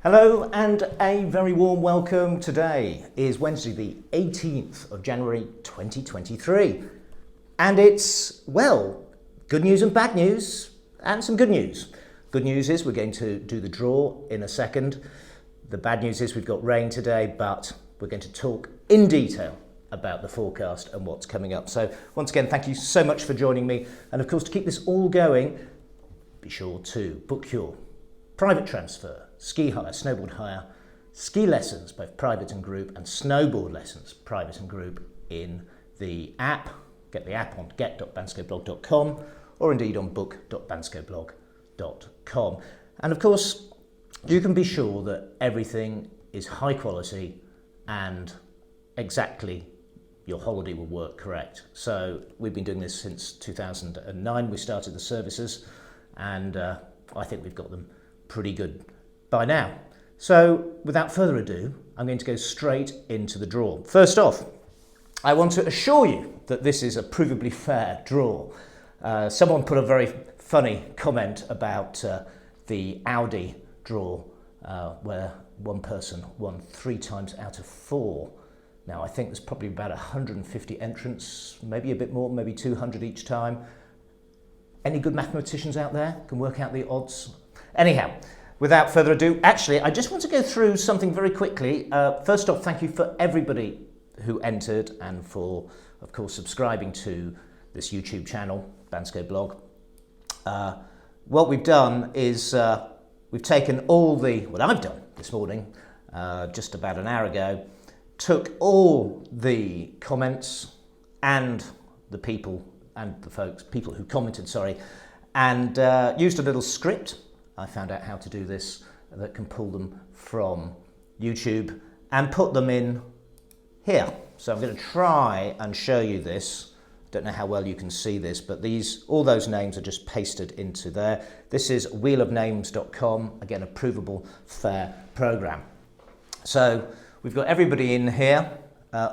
Hello and a very warm welcome. Today is Wednesday the 18th of January 2023 and it's, well, good news and bad news and some good news. Good news is we're going to do the draw in a second. The bad news is we've got rain today, but we're going to talk in detail about the forecast and what's coming up. So once again, thank you so much for joining me, and of course to keep this all going, be sure to book your private transfer, ski hire, snowboard hire, ski lessons, both private and group, and snowboard lessons, private and group, in the app. Get the app on get.banskoblog.com or indeed on book.banskoblog.com. And of course, you can be sure that everything is high quality and exactly your holiday will work correct. So we've been doing this since 2009. We started the services, and I think we've got them pretty good by now. So without further ado, I'm going to go straight into the draw. First off, I want to assure you that this is a provably fair draw. Someone put a very funny comment about the Audi draw where one person won 3 times out of 4. Now I think there's probably about 150 entrants, maybe a bit more, maybe 200 each time. Any good mathematicians out there can work out the odds? Anyhow, without further ado, actually, I just want to go through something very quickly. First off, thank you for everybody who entered and for, of course, subscribing to this YouTube channel, Bansko Blog. What we've done is we've taken what I've done this morning, just about an hour ago, took all the comments and the people who commented, and used a little script. I found out how to do this, that can pull them from YouTube and put them in here. So I'm going to try and show you this. Don't know how well you can see this, but all those names are just pasted into there. This is wheelofnames.com, again, a provable fair program. So we've got everybody in here, I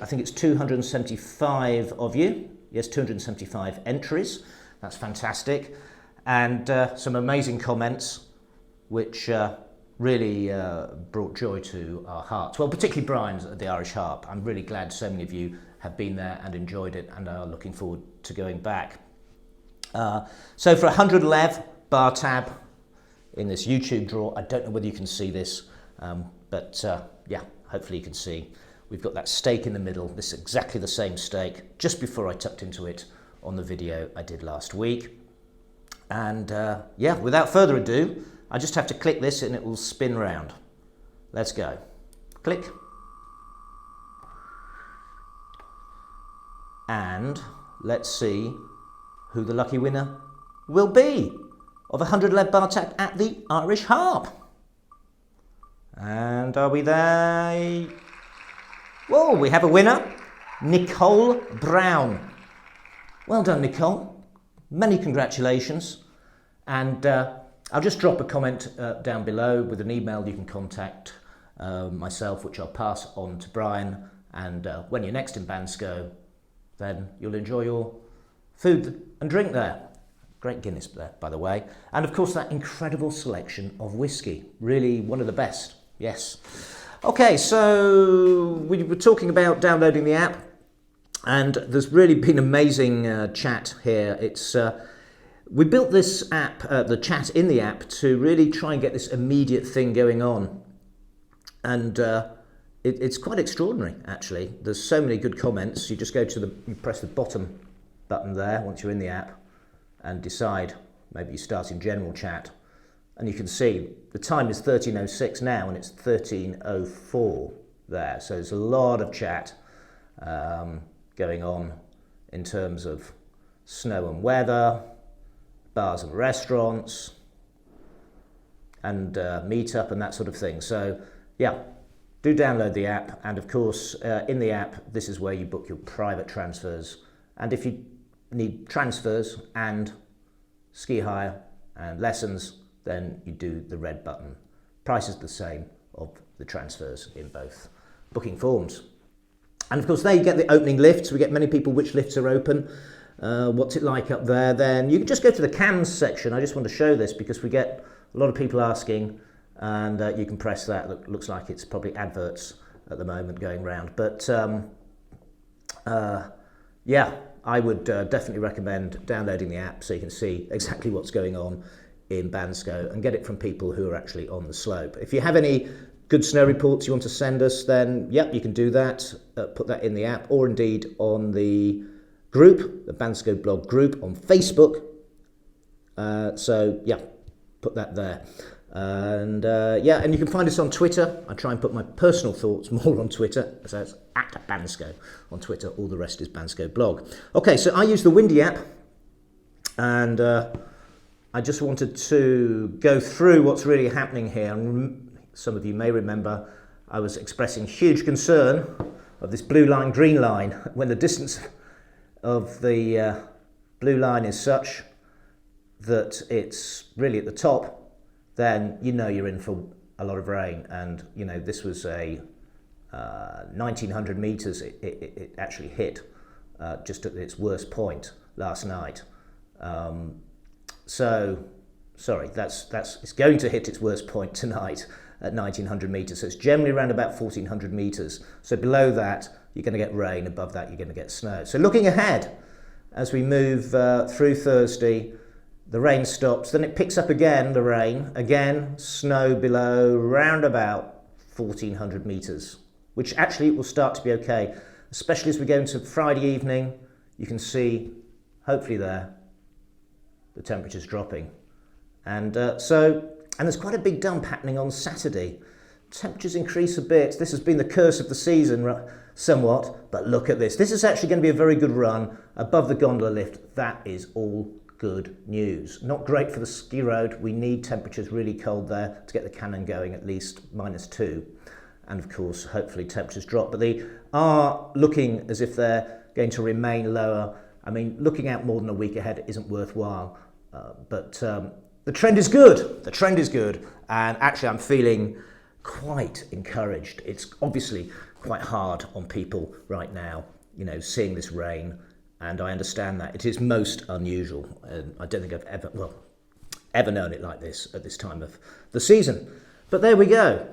think it's 275 of you. Yes, 275 entries. That's fantastic. And some amazing comments, which really brought joy to our hearts. Well, particularly Brian's at the Irish Harp. I'm really glad so many of you have been there and enjoyed it and are looking forward to going back. So for 100 lev bar tab in this YouTube draw, I don't know whether you can see this, but yeah, hopefully you can see. We've got that stake in the middle. This is exactly the same stake, just before I tucked into it on the video I did last week. And yeah, without further ado, I just have to click this and it will spin round. Let's go. Click. And let's see who the lucky winner will be of 100 lead bar tab at the Irish Harp. And are we there? Whoa, we have a winner, Nicole Brown. Well done, Nicole. Many congratulations. And I'll just drop a comment down below with an email you can contact myself, which I'll pass on to Brian. And when you're next in Bansko, then you'll enjoy your food and drink there. Great Guinness there, by the way. And of course, that incredible selection of whiskey. Really one of the best, yes. Okay, so we were talking about downloading the app, and there's really been amazing chat here. We built this app, the chat in the app, to really try and get this immediate thing going on. And it's quite extraordinary, actually. There's so many good comments. You just go to you press the bottom button there once you're in the app and decide, maybe you start in general chat. And you can see the time is 13:06 now and it's 13:04 there. So there's a lot of chat going on in terms of snow and weather, bars and restaurants, and meetup and that sort of thing. So yeah, do download the app. And of course, in the app, this is where you book your private transfers. And if you need transfers and ski hire and lessons, then you do the red button. Price is the same of the transfers in both booking forms. And of course, there you get the opening lifts. We get many people which lifts are open. what's it like up there, then you can just go to the cams section. I just want to show this because we get a lot of people asking, and you can press that. Looks like it's probably adverts at the moment going round. But yeah, I would definitely recommend downloading the app so you can see exactly what's going on in Bansko and get it from people who are actually on the slope. If you have any good snow reports you want to send us, then yep, you can do that. Put that in the app, or indeed on the group, the Bansko blog group on Facebook. So yeah, put that there. And yeah, and you can find us on Twitter. I try and put my personal thoughts more on Twitter, so it's at Bansko on Twitter. All the rest is Bansko blog. Okay, so I use the Windy app, and I just wanted to go through what's really happening here. And some of you may remember I was expressing huge concern of this blue line, green line. When the distance of the blue line is such that it's really at the top, then you know you're in for a lot of rain. And you know, this was a 1900 meters it actually hit just at its worst point last night. So sorry, it's going to hit its worst point tonight at 1900 meters. So it's generally around about 1400 meters. So below that you're going to get rain, above that you're going to get snow. So looking ahead, as we move through Thursday, the rain stops, then it picks up again, the rain, again, snow below, round about 1400 metres, which actually will start to be okay, especially as we go into Friday evening. You can see, hopefully there, the temperature's dropping. And and there's quite a big dump happening on Saturday. Temperatures increase a bit. This has been the curse of the season somewhat, but look at this. This is actually going to be a very good run above the gondola lift. That is all good news. Not great for the ski road. We need temperatures really cold there to get the cannon going, at least -2. And of course, hopefully temperatures drop, but they are looking as if they're going to remain lower. I mean, looking out more than a week ahead isn't worthwhile, but the trend is good. The trend is good, and actually I'm feeling quite encouraged. It's obviously quite hard on people right now, you know, seeing this rain. And I understand that. It is most unusual. And I don't think I've ever known it like this at this time of the season. But there we go.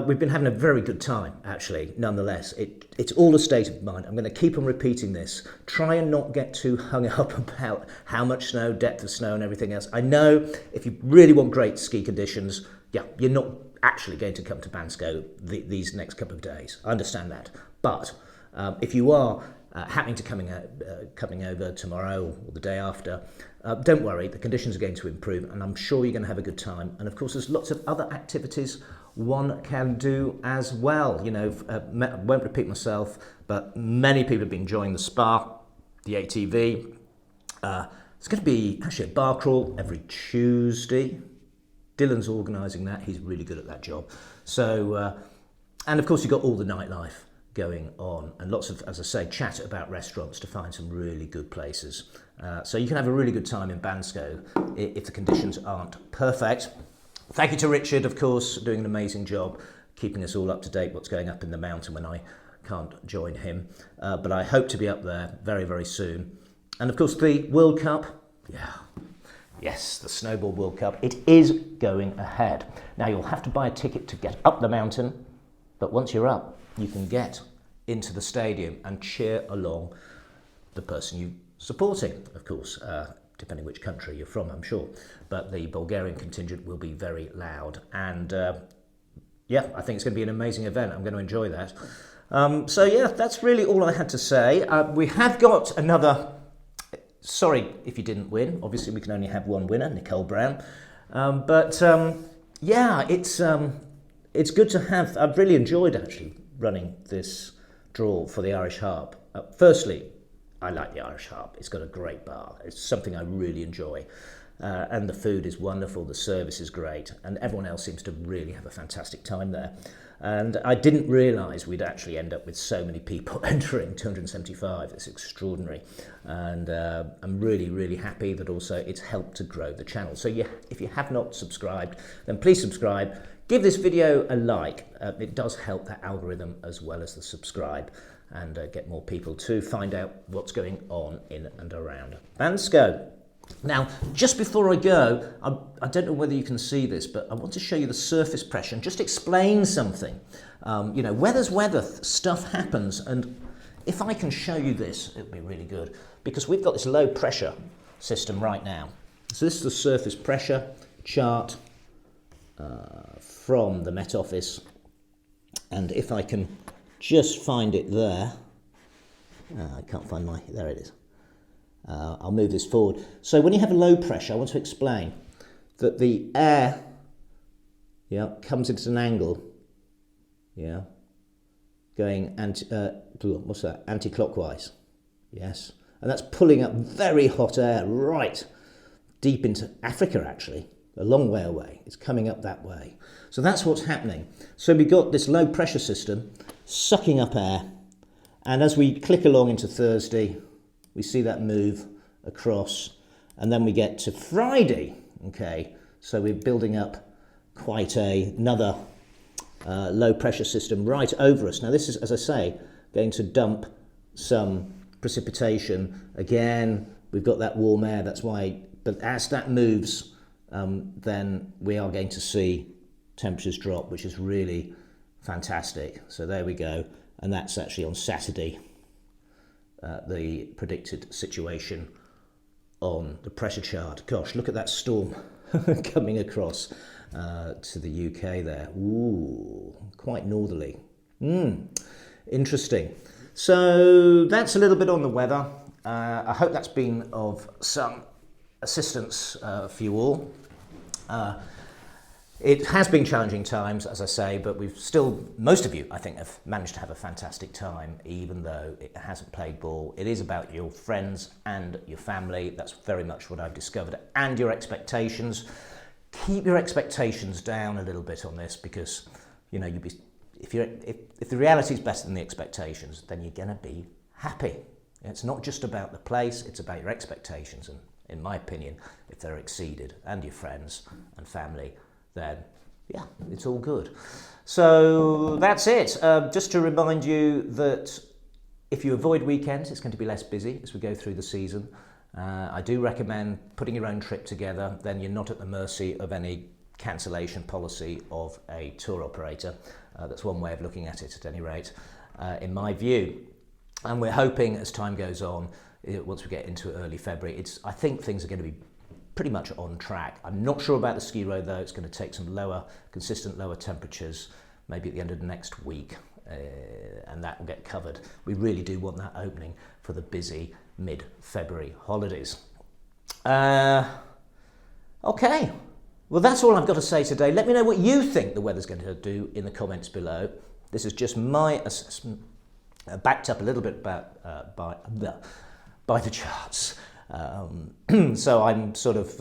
We've been having a very good time, actually, nonetheless. It's all a state of mind. I'm going to keep on repeating this. Try and not get too hung up about how much snow, depth of snow and everything else. I know if you really want great ski conditions, yeah, you're not actually going to come to Bansko these next couple of days. I understand that. But if you are happening to coming over tomorrow or the day after, don't worry, the conditions are going to improve, and I'm sure you're going to have a good time. And of course, there's lots of other activities one can do as well. You know, I won't repeat myself, but many people have been enjoying the spa, the ATV. It's going to be actually a bar crawl every Tuesday. Dylan's organising that. He's really good at that job. So, and of course, you've got all the nightlife going on, and lots of, as I say, chat about restaurants to find some really good places. So you can have a really good time in Bansko if the conditions aren't perfect. Thank you to Richard, of course, doing an amazing job keeping us all up to date what's going up in the mountain when I can't join him. But I hope to be up there very, very soon. And of course the World Cup, yes, the Snowboard World Cup, it is going ahead. Now you'll have to buy a ticket to get up the mountain, but once you're up, you can get into the stadium and cheer along the person you're supporting, of course, depending which country you're from, I'm sure. But the Bulgarian contingent will be very loud. And yeah, I think it's going to be an amazing event. I'm going to enjoy that. So yeah, that's really all I had to say. We have got another... Sorry if you didn't win. Obviously, we can only have one winner, Nicole Brown. Yeah, it's good to have... I've really enjoyed, actually, running this draw for the Irish Harp. Firstly, I like the Irish Harp. It's got a great bar. It's something I really enjoy. And the food is wonderful, the service is great, and everyone else seems to really have a fantastic time there. And I didn't realise we'd actually end up with so many people entering, 275. It's extraordinary. And I'm really, really happy that also it's helped to grow the channel. So if you have not subscribed, then please subscribe. Give this video a like. It does help that algorithm as well as the subscribe. and get more people to find out what's going on in and around Bansko. Now, just before I go, I don't know whether you can see this, but I want to show you the surface pressure and just explain something. You know, weather's weather, stuff happens, and if I can show you this, it would be really good, because we've got this low pressure system right now. So this is the surface pressure chart from the Met Office, and if I can just find it there, I can't find there it is. I'll move this forward. So when you have a low pressure, I want to explain that the air, comes into an angle, going anti-clockwise, yes, and that's pulling up very hot air right deep into Africa, actually, a long way away. It's coming up that way. So that's what's happening. So we've got this low pressure system sucking up air, and as we click along into Thursday, we see that move across, and then we get to Friday, okay? So we're building up quite another low pressure system right over us. Now this is, as I say, going to dump some precipitation. Again, we've got that warm air, that's why, but as that moves, then we are going to see temperatures drop, which is really fantastic. So there we go, and that's actually on Saturday. The predicted situation on the pressure chart. Gosh, look at that storm coming across to the UK there. Ooh, quite northerly. Interesting. So that's a little bit on the weather. I hope that's been of some assistance for you all. It has been challenging times, as I say, but we've still, most of you, I think, have managed to have a fantastic time, even though it hasn't played ball. It is about your friends and your family. That's very much what I've discovered, and your expectations. Keep your expectations down a little bit on this, because, you know, if the reality is better than the expectations, then you're going to be happy. It's not just about the place, it's about your expectations, and in my opinion, if they're exceeded, and your friends and family, then yeah, it's all good. So that's it. Just to remind you that if you avoid weekends, it's going to be less busy as we go through the season. I do recommend putting your own trip together, then you're not at the mercy of any cancellation policy of a tour operator. That's one way of looking at it, at any rate, in my view. And we're hoping as time goes on, once we get into early February, I think things are going to be pretty much on track. I'm not sure about the ski road though. It's going to take some consistent lower temperatures, maybe at the end of the next week, and that will get covered. We really do want that opening for the busy mid-February holidays. Okay, well that's all I've got to say today. Let me know what you think the weather's going to do in the comments below. This is just my assessment, backed up a little bit by the charts. So I'm sort of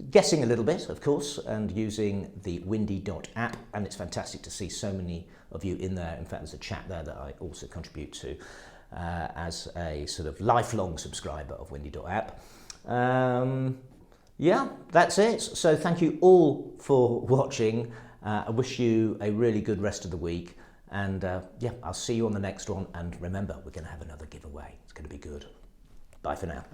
guessing a little bit, of course, and using the windy.app, and it's fantastic to see so many of you in there. In fact, there's a chat there that I also contribute to as a sort of lifelong subscriber of windy.app. Yeah, that's it. So thank you all for watching. I wish you a really good rest of the week, and yeah, I'll see you on the next one. And remember, we're going to have another giveaway. It's going to be good. Bye for now.